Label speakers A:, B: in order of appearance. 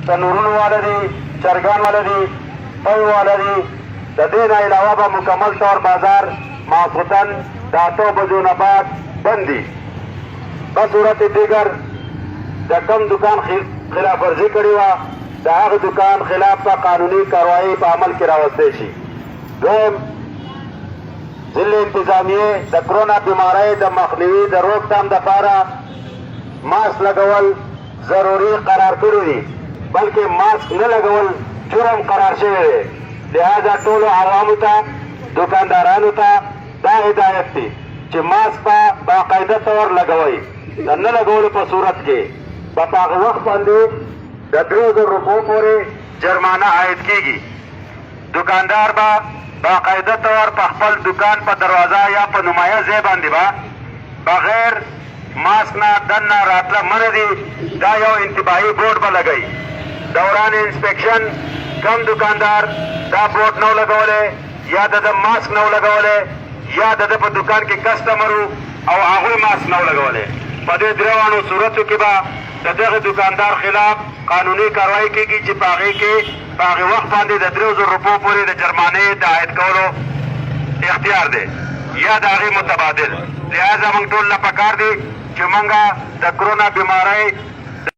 A: تنورونو والا دي، چرګان والا دي، پی والا دي. د دې نه علاوه به مکمل طور بازار ماسخوتن د 8 بجو نه بعد بند دي. په صورت دیگر د کوم دکان خلاف ورزي کړې وه د هغه دکان خلاف به قانوني کاروایي په عمل کې راوستی شي. دویم، ضلع انتظامیې د کرونا بیمارۍ د مخنیوي د روکتام دپاره ماسک لګول ضروري قرار کړي دي، بلکې ماسک نه لګول جرم قرار شوی دی. لہذا ټولو عوامو ته دکاندارانو ته دا هدایت دی چې ماسک په باقاعده طور لګوئ. د نه لګولو په صورت کې به په هغه وخت باندې د 3000 روپو پورې جرمانه عاید کیږي. دکاندار به باقاعده طور په خپل دکان په دروازه یا په نمایه ځای باندې به بغیر ماسک نه دننه راتله منع دي. دا یو انتباهي بورډ به لګوي. دوران انسپیکشن کم دکاندار دا بورډ نو لګولی یا د ماسک نو لګولی یا د په دکان کې کسټمر او هغوی ماسک نو لګولی. په دې دریوانو صورتو کې به د دغه دکاندار خلاف قانوني کاروایي کېږي چې په هغې کې په هغې وخت باندې د 3000 روپو پورې د جرمانې د عاید کولو اختیار دی یا د هغې متبادل. لہذا موږ ټول له پکار دي چې موږ د کرونا بیمارۍ